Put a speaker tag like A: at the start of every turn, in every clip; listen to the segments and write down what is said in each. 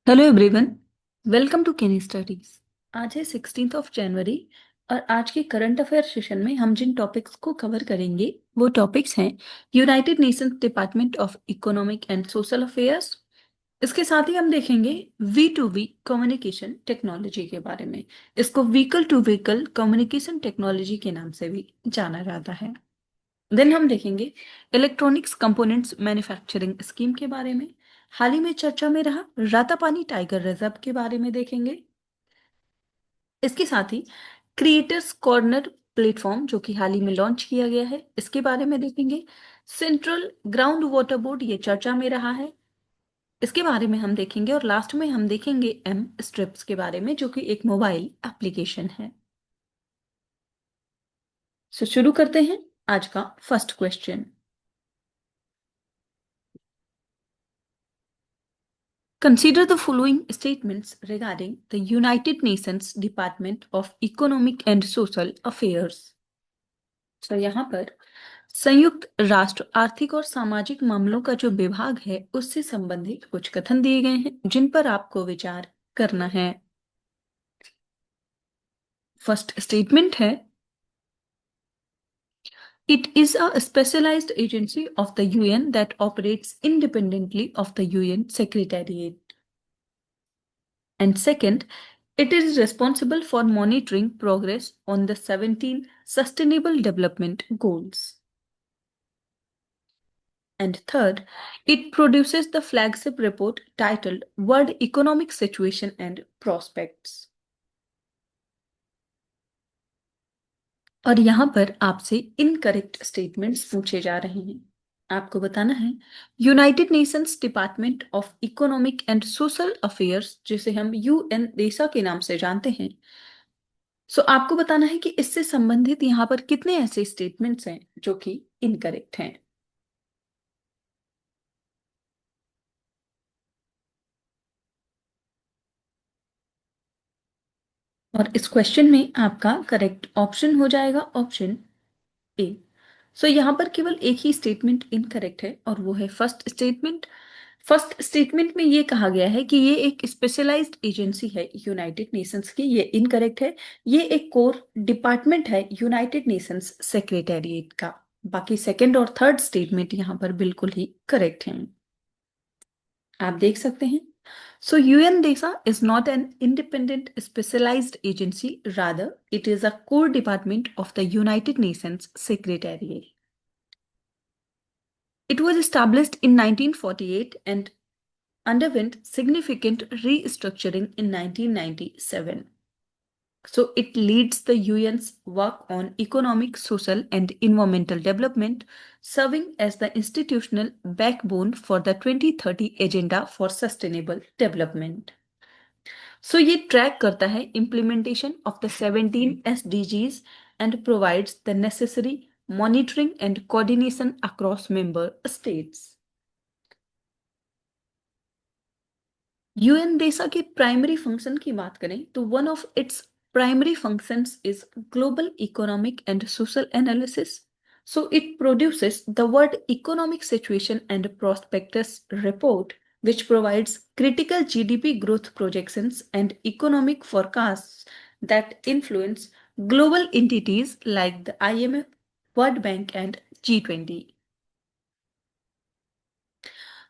A: Hello everyone, welcome to केनी studies. आज है 16 जनवरी और आज के करंट अफेयर सेशन में हम जिन टॉपिक्स को कवर करेंगे वो टॉपिक्स हैं United Nations Department of Economic and Social Affairs. इसके साथ ही हम देखेंगे V to V communication technology के बारे में। इसको vehicle to vehicle communication technology के नाम से भी जाना जाता है। देन हम देखेंगे इलेक्ट्रॉनिक्स कंपोनेंट्स मैन्युफैक्चरिंग स्कीम के बारे में। हाल ही में चर्चा में रहा रातापानी टाइगर रिजर्व के बारे में देखेंगे। इसके साथ ही क्रिएटर्स कॉर्नर प्लेटफॉर्म जो कि हाल ही में लॉन्च किया गया है, इसके बारे में देखेंगे। सेंट्रल ग्राउंड वाटर बोर्ड ये चर्चा में रहा है, इसके बारे में हम देखेंगे। और लास्ट में हम देखेंगे एम स्ट्रिप्स के बारे में जो कि एक मोबाइल एप्लीकेशन है। शुरू करते हैं आज का first question. Consider the following statements regarding the United Nations Department of Economic and Social Affairs. तो यहाँ पर संयुक्त राष्ट्र आर्थिक और सामाजिक मामलों का जो विभाग है उससे संबंधित कुछ कथन दिए गए हैं जिन पर आपको विचार करना है। फर्स्ट स्टेटमेंट है, It is a specialized agency of the UN that operates independently of the UN Secretariat. And second, it is responsible for monitoring progress on the 17 Sustainable Development Goals. And third, it produces the flagship report titled World Economic Situation and Prospects. और यहाँ पर आपसे incorrect statements पूछे जा रहे हैं। आपको बताना है United Nations Department of Economic and Social affairs, जिसे हम यूएन देसा के नाम से जानते हैं। सो आपको बताना है कि इससे संबंधित यहाँ पर कितने ऐसे स्टेटमेंट्स हैं जो कि इनकरेक्ट हैं। और इस क्वेश्चन में आपका करेक्ट ऑप्शन हो जाएगा ऑप्शन ए। सो यहाँ पर केवल एक ही स्टेटमेंट इनकरेक्ट है और वो है फर्स्ट स्टेटमेंट। फर्स्ट स्टेटमेंट में ये कहा गया है कि ये एक स्पेशलाइज्ड एजेंसी है यूनाइटेड नेशंस की, ये इनकरेक्ट है। ये एक कोर डिपार्टमेंट है यूनाइटेड नेशंस सेक्रेटेरिएट का। बाकी सेकंड और थर्ड स्टेटमेंट यहाँ पर बिल्कुल ही करेक्ट हैं। आप देख सकते हैं। So UNDESA is not an independent specialized agency, rather it is a core department of the United Nations Secretariat. It was established in 1948 and underwent significant restructuring in 1997. So it leads the UN's work on economic, social, and environmental development, serving as the institutional backbone for the 2030 Agenda for Sustainable Development. So ये track करता है implementation of the 17 SDGs and provides the necessary monitoring and coordination across member states. यूएनडेसा के primary function की बात करें तो one of its primary functions is global economic and social analysis. So it produces the World Economic Situation and Prospectus report, which provides critical GDP growth projections and economic forecasts that influence global entities like the IMF, World Bank, and G20.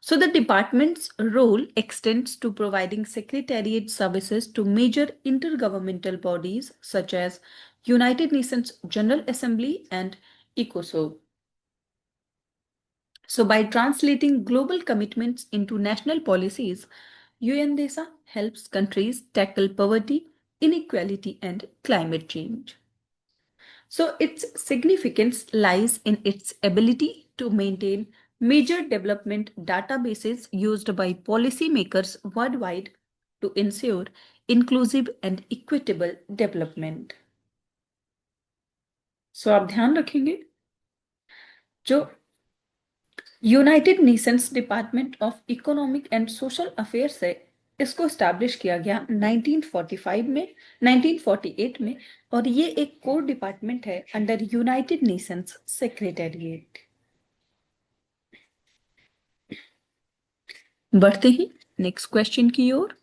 A: So the department's role extends to providing secretariat services to major intergovernmental bodies such as United Nations General Assembly and ECOSOC. So by translating global commitments into national policies, UNDESA helps countries tackle poverty, inequality, and climate change. So its significance lies in its ability to maintain major development databases used by policymakers worldwide to ensure inclusive and equitable development. So आप ध्यान रखेंगे जो United Nations Department of Economic and Social affairs है, इसको establish किया गया 1945 में, 1948 में, और ये एक कोर डिपार्टमेंट है अंडर यूनाइटेड नेशंस सेक्रेटेरिएट। बढ़ते ही नेक्स्ट क्वेश्चन की ओर।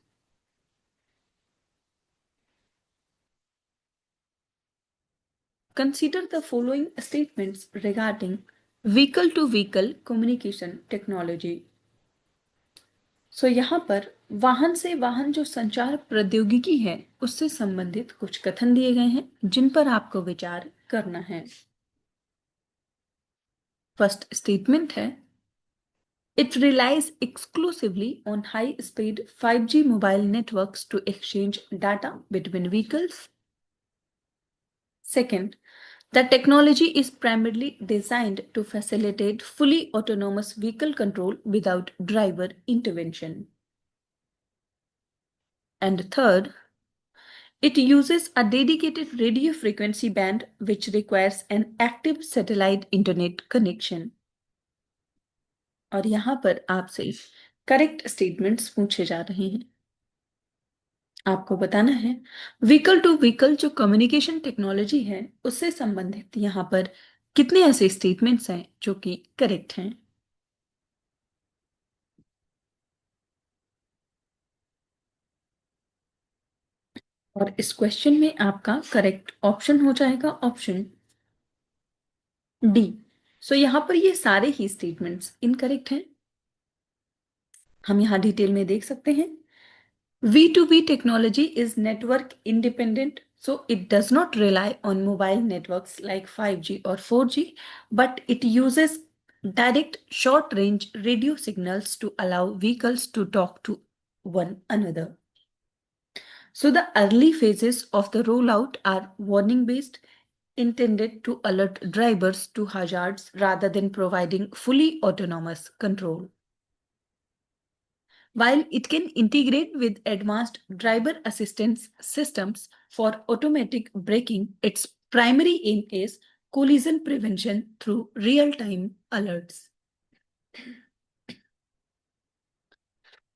A: consider the following statements regarding vehicle-to-vehicle communication technology. सो यहाँ पर वाहन से वाहन जो संचार प्रौद्योगिकी है उससे संबंधित कुछ कथन दिए गए हैं जिन पर आपको विचार करना है। फर्स्ट स्टेटमेंट है, it relies exclusively on high-speed 5G mobile networks to exchange data between vehicles. Second, the technology is primarily designed to facilitate fully autonomous vehicle control without driver intervention. And third, it uses a dedicated radio frequency band which requires an active satellite internet connection. और यहाँ पर आपसे correct statements पूछे जा रहे हैं। आपको बताना है व्हीकल टू व्हीकल जो कम्युनिकेशन टेक्नोलॉजी है उससे संबंधित यहाँ पर कितने ऐसे स्टेटमेंट्स हैं जो कि करेक्ट हैं। और इस क्वेश्चन में आपका करेक्ट ऑप्शन हो जाएगा ऑप्शन डी। सो यहाँ पर ये सारे ही स्टेटमेंट्स इनकरेक्ट हैं। हम यहाँ डिटेल में देख सकते हैं V2V technology is network independent, so it does not rely on mobile networks like 5G or 4G, but it uses direct short range radio signals to allow vehicles to talk to one another. So the early phases of the rollout are warning based, intended to alert drivers to hazards rather than providing fully autonomous control. While it can integrate with advanced driver assistance systems for automatic braking, its primary aim is collision prevention through real-time alerts.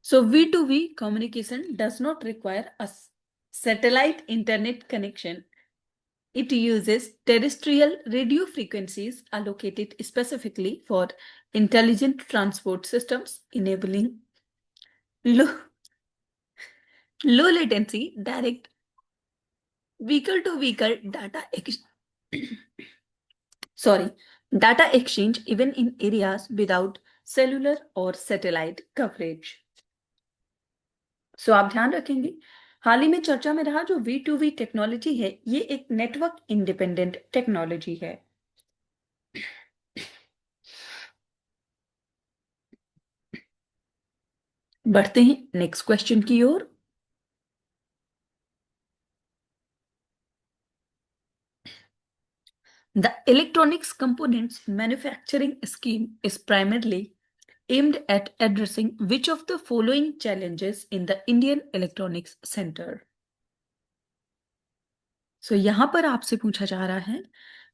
A: So V2V communication does not require a satellite internet connection. It uses terrestrial radio frequencies allocated specifically for intelligent transport systems, enabling low latency direct vehicle to vehicle data exchange even in areas without cellular or satellite coverage. आप ध्यान रखेंगे हाल ही में चर्चा में रहा जो V2V technology है ये एक नेटवर्क इंडिपेंडेंट टेक्नोलॉजी है। बढ़ते हैं नेक्स्ट क्वेश्चन की ओर। The electronics components manufacturing scheme is primarily aimed at addressing which of the following challenges in the Indian electronics sector? So यहाँ पर आपसे पूछा जा रहा है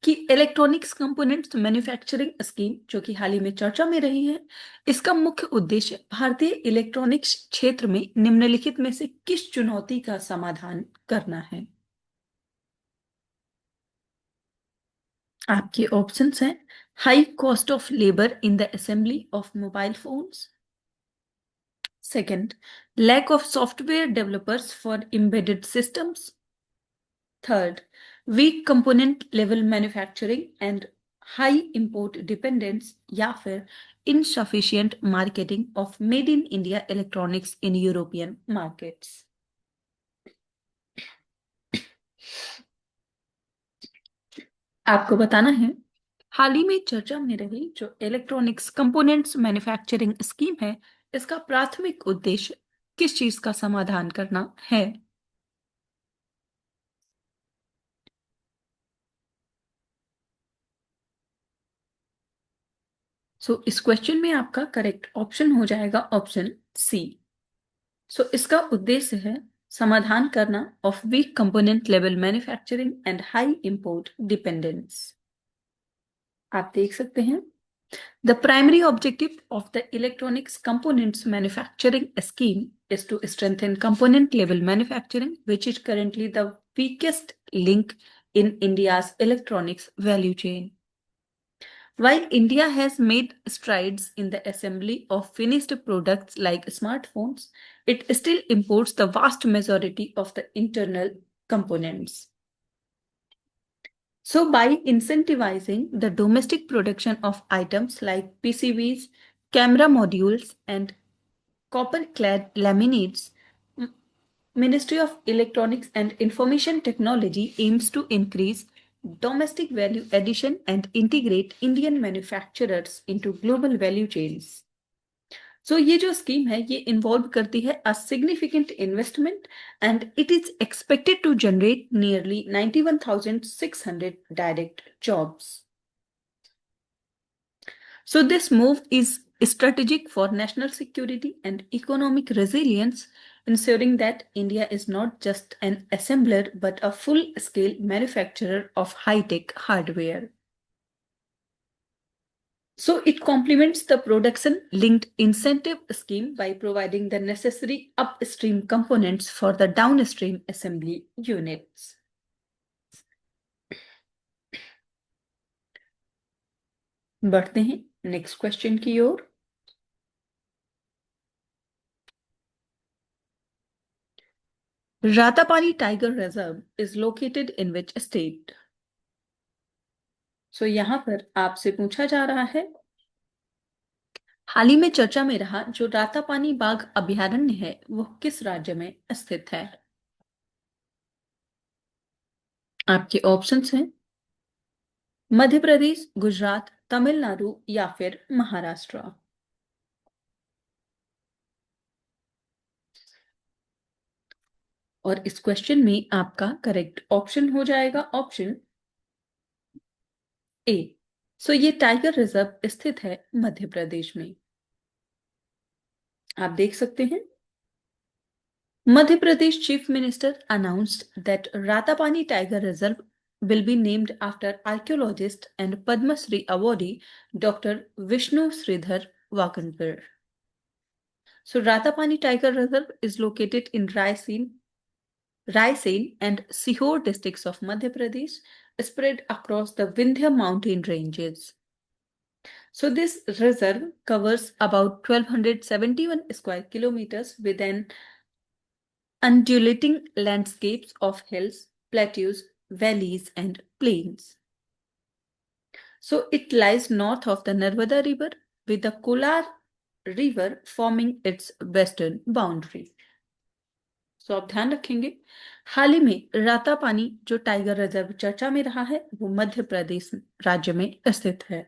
A: कि इलेक्ट्रॉनिक्स कंपोनेंट्स मैन्युफैक्चरिंग स्कीम जो कि हाल ही में चर्चा में रही है इसका मुख्य उद्देश्य भारतीय इलेक्ट्रॉनिक्स क्षेत्र में निम्नलिखित में से किस चुनौती का समाधान करना है। आपके ऑप्शंस हैं high cost of labour in the assembly of mobile phones, second lack of software developers for embedded systems, third weak component level manufacturing and high import dependence या फिर insufficient marketing of made in India electronics in European markets। आपको बताना है हाल ही में चर्चा में रही जो इलेक्ट्रॉनिक्स कंपोनेंट्स मैन्युफैक्चरिंग स्कीम है इसका प्राथमिक उद्देश्य किस चीज का समाधान करना है। इस क्वेश्चन में आपका करेक्ट ऑप्शन हो जाएगा ऑप्शन सी। इसका उद्देश्य है समाधान करना of weak component level manufacturing and high import dependence. आप देख सकते हैं the primary objective of the electronics components manufacturing scheme is to strengthen component level manufacturing, which is currently the weakest link in India's electronics value chain. While India has made strides in the assembly of finished products like smartphones, it still imports the vast majority of the internal components. So by incentivizing the domestic production of items like PCBs, camera modules, and copper-clad laminates, Ministry of Electronics and Information Technology aims to increase domestic value addition and integrate Indian manufacturers into global value chains. So ये जो scheme है ये involve करती है a significant investment and it is expected to generate nearly 91,600 direct jobs. So this move is strategic for national security and economic resilience, ensuring that India is not just an assembler but a full-scale manufacturer of high-tech hardware. So it complements the production-linked incentive scheme by providing the necessary upstream components for the downstream assembly units. बढ़ते हैं next question की ओर। Ratapani Tiger Reserve is located in which state? So यहाँ पर आपसे पूछा जा रहा है हाल ही में चर्चा में रहा जो रातापानी बाघ अभयारण्य है वो किस राज्य में स्थित है? आपके ऑप्शंस हैं मध्य प्रदेश, गुजरात, तमिलनाडु या फिर महाराष्ट्र। और इस क्वेश्चन में आपका करेक्ट ऑप्शन हो जाएगा ऑप्शन ए। सो ये टाइगर रिजर्व स्थित है मध्य प्रदेश में। आप देख सकते हैं Madhya Pradesh Chief Minister announced that Ratapani Tiger Reserve will be named after archaeologist and Padma Shri awardee Dr. Vishnu Sridhar Wakankar. So Ratapani Tiger Reserve is located in Raisen and Sihor districts of Madhya Pradesh, spread across the Vindhya mountain ranges. So this reserve covers about 1271 square kilometers with an undulating landscapes of hills, plateaus, valleys, and plains. So it lies north of the Narmada River, with the Kolar River forming its western boundary. So आप ध्यान रखेंगे हाल ही में रातापानी जो tiger reserve चर्चा में रहा है वो मध्य प्रदेश राज्य में स्थित है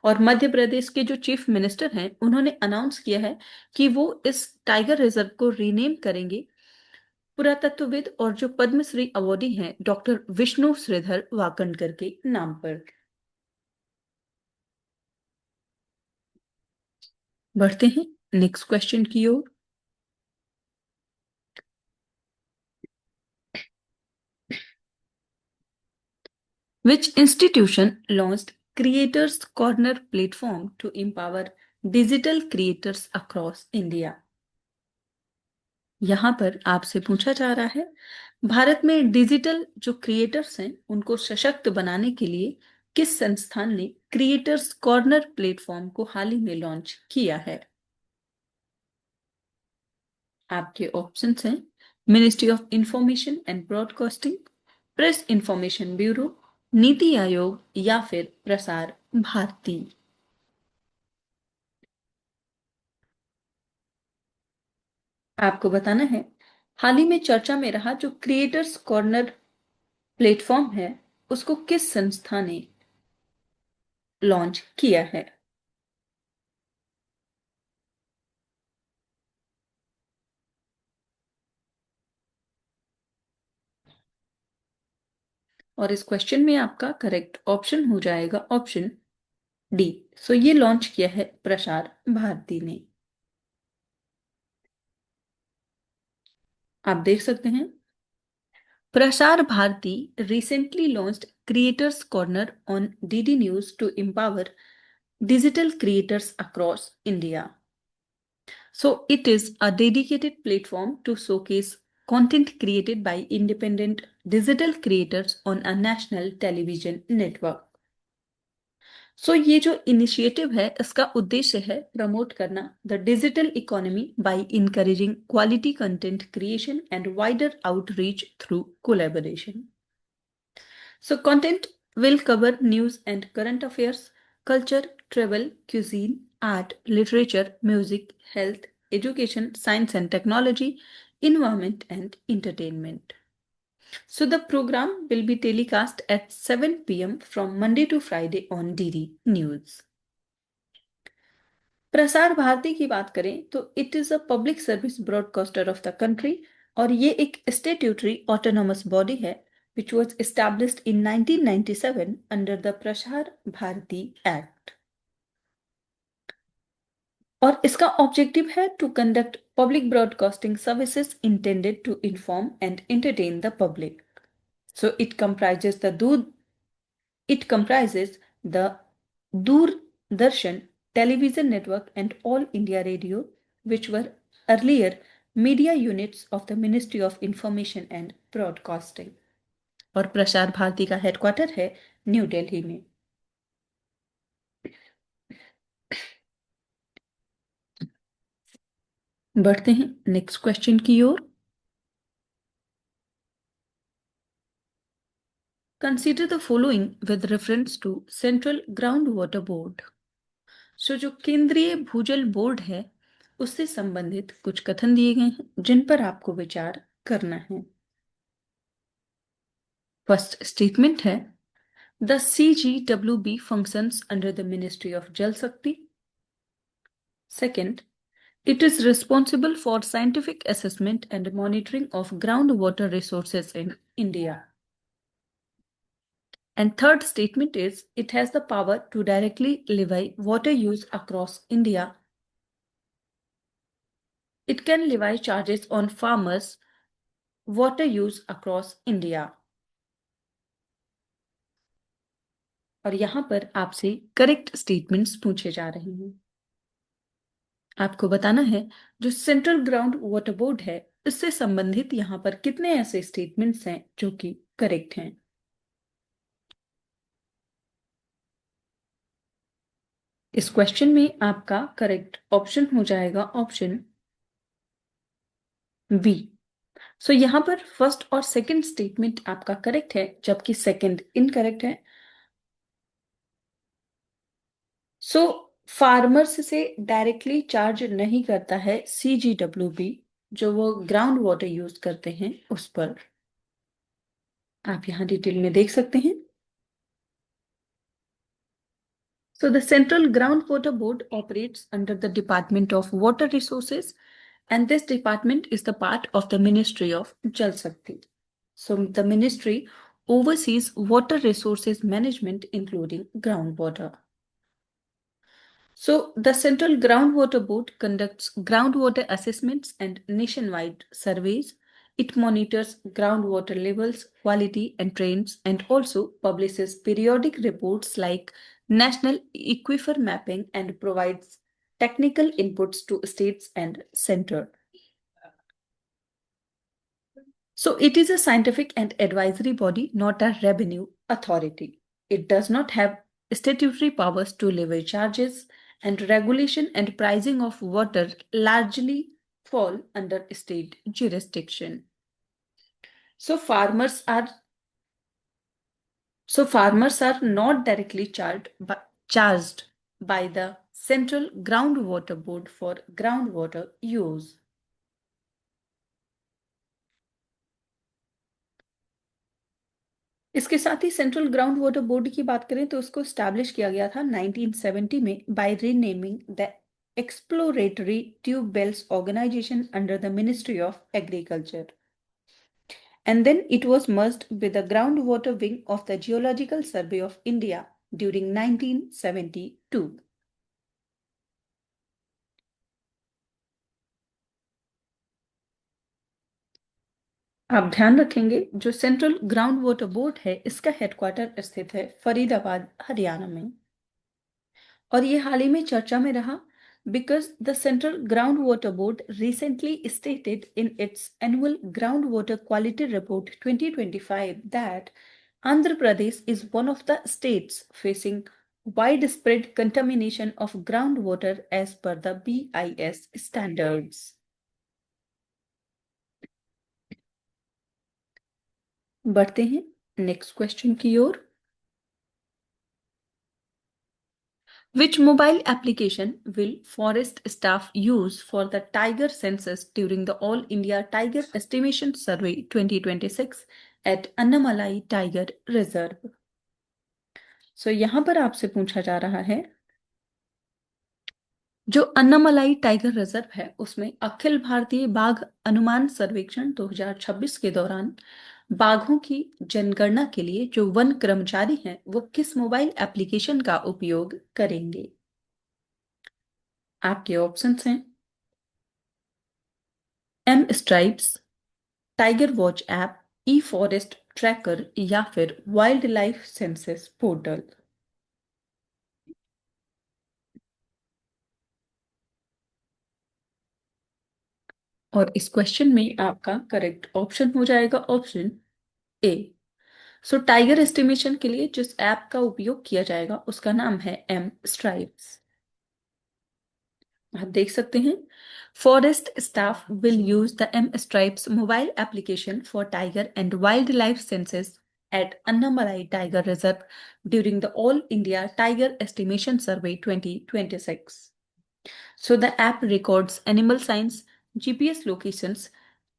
A: और मध्य प्रदेश के जो चीफ मिनिस्टर हैं उन्होंने अनाउंस किया है कि वो इस टाइगर रिजर्व को रीनेम करेंगे पुरातत्वविद और जो पद्मश्री अवॉर्डी हैं डॉक्टर विष्णु श्रीधर वाकणकर के नाम पर। बढ़ते हैं नेक्स्ट क्वेश्चन की ओर। Which institution launched Creators Corner platform to empower digital creators across India? यहाँ पर आपसे पूछा जा रहा है भारत में डिजिटल जो क्रिएटर्स हैं उनको सशक्त बनाने के लिए किस संस्थान ने क्रिएटर्स कॉर्नर प्लेटफॉर्म को हाल ही में लॉन्च किया है? आपके ऑप्शंस हैं ministry of information and broadcasting, press information bureau, NITI Aayog या फिर प्रसार भारती। आपको बताना है हाल ही में चर्चा में रहा जो क्रिएटर्स कॉर्नर प्लेटफॉर्म है उसको किस संस्था ने लॉन्च किया है? और इस क्वेश्चन में आपका करेक्ट ऑप्शन हो जाएगा ऑप्शन डी। सो ये लॉन्च किया है प्रसार भारती ने। आप देख सकते हैं Prasar Bharati recently launched Creators Corner on DD News to empower digital creators across India. So it is a dedicated platform to showcase content created by independent digital creators on a national television network. सो ये जो initiative है इसका उद्देश्य है promote करना the digital economy bye encouraging quality content creation and wider outreach through collaboration. So content will cover news and current affairs, culture, travel, cuisine, art, literature, music, health, education, science and technology, environment, and entertainment. So the program will be telecast at 7 p.m. from Monday to Friday on DD News. Prasar Bharati की बात करें तो it is a public service broadcaster of the country और ये एक statutory autonomous body है which was established in 1997 under the Prasar Bharati act और इसका ऑब्जेक्टिव है to conduct public broadcasting services intended to inform and entertain the public. So it comprises the Doordarshan television network and All India Radio, which were earlier media units of the Ministry of Information and Broadcasting. और प्रसार भारती का headquarter है new Delhi में. बढ़ते हैं next question की ओर. Consider the following with reference to Central Groundwater Board. सो जो केंद्रीय भूजल बोर्ड है उससे संबंधित कुछ कथन दिए गए हैं जिन पर आपको विचार करना है. फर्स्ट स्टेटमेंट है the CGWB functions under the Ministry of Jal Shakti. Second, it is responsible for scientific assessment and monitoring of groundwater resources in India. And third statement is it has the power to directly levy water use across India. It can levy charges on farmers' water use across India. और यहां पर आपसे correct statements पूछे जा रहे हैं. आपको बताना है जो सेंट्रल ग्राउंड वाटर बोर्ड है इससे संबंधित यहां पर कितने ऐसे स्टेटमेंट्स हैं जो कि करेक्ट हैं. इस क्वेश्चन में आपका करेक्ट ऑप्शन हो जाएगा ऑप्शन बी. सो यहां पर फर्स्ट और सेकंड स्टेटमेंट आपका करेक्ट है जबकि सेकंड इनकरेक्ट है. सो फार्मर्स से डायरेक्टली चार्ज नहीं करता है CGWB जो वो ग्राउंड वाटर यूज करते हैं उस पर. आप यहां डिटेल में देख सकते हैं. So the Central Groundwater Board operates under the Department of Water Resources, and this department is the part of the Ministry of Jal Shakti. So the ministry oversees water resources management, including groundwater. So the Central Groundwater Board conducts groundwater assessments and nationwide surveys. It monitors groundwater levels, quality, and trends, and also publishes periodic reports like national aquifer mapping and provides technical inputs to states and center. So it is a scientific and advisory body, not a revenue authority. It does not have statutory powers to levy charges, and regulation and pricing of water largely fall under state jurisdiction. So farmers are not directly charged by the Central Groundwater Board for groundwater use. इसके साथ ही central ground water board की बात करें तो उसको establish किया गया था 1970 में by renaming the exploratory tube wells organisation under the ministry of agriculture. And then it was merged with the groundwater wing of the Geological Survey of India during 1972. आप ध्यान रखेंगे जो सेंट्रल ग्राउंड वाटर बोर्ड है इसका headquarter स्थित है फरीदाबाद हरियाणा में. और ये हाल ही में चर्चा में रहा because the Central Groundwater Board recently stated in its annual Groundwater Quality Report 2025 that Andhra Pradesh is one of the states facing widespread contamination of groundwater as per the BIS standards. बढ़ते हैं next question की ओर. Which mobile application will forest staff use for the tiger census during the All India Tiger Estimation Survey 2026 at Annamalai Tiger Reserve? यहाँ पर आपसे पूछा जा रहा है, जो अन्नामलाई टाइगर रिजर्व है उसमें अखिल भारतीय बाघ अनुमान सर्वेक्षण 2026 के दौरान बाघों की जनगणना के लिए जो वन कर्मचारी हैं वो किस मोबाइल एप्लीकेशन का उपयोग करेंगे? आपके ऑप्शंस हैं M stripes, tiger watch app, e forest tracker या फिर वाइल्ड लाइफ सेंसस पोर्टल। और इस क्वेश्चन में आपका करेक्ट ऑप्शन हो जाएगा ऑप्शन ए। टाइगर एस्टिमेशन के लिए जिस ऐप का उपयोग किया जाएगा उसका नाम है एम स्ट्राइप्स। आप देख सकते हैं, forest staff will use the M Stripes mobile application for tiger and wildlife census at Annamalai Tiger Reserve during the All India Tiger Estimation Survey 2026. The app records animal signs, GPS locations,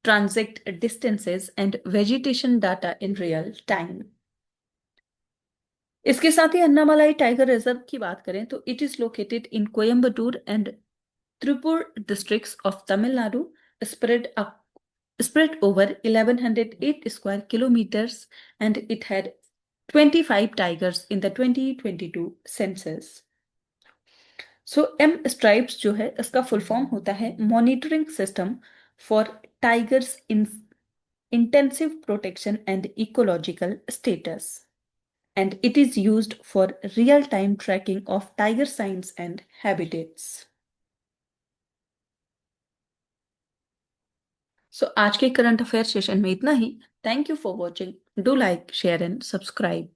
A: transit distances, and vegetation data in real time. इसके साथ ही Annamalai tiger reserve की बात करें तो it is located in Coimbatore and Tiruppur districts of Tamil Nadu, spread up spread over 1108 square kilometers, and it had 25 tigers in the 2022 census. M Stripes जो है इसका full form होता है monitoring system for tigers in intensive protection and ecological status, and it is used for real-time tracking of tiger signs and habitats. आज के current affair session में इतना ही। Thank you for watching. Do like, share and subscribe.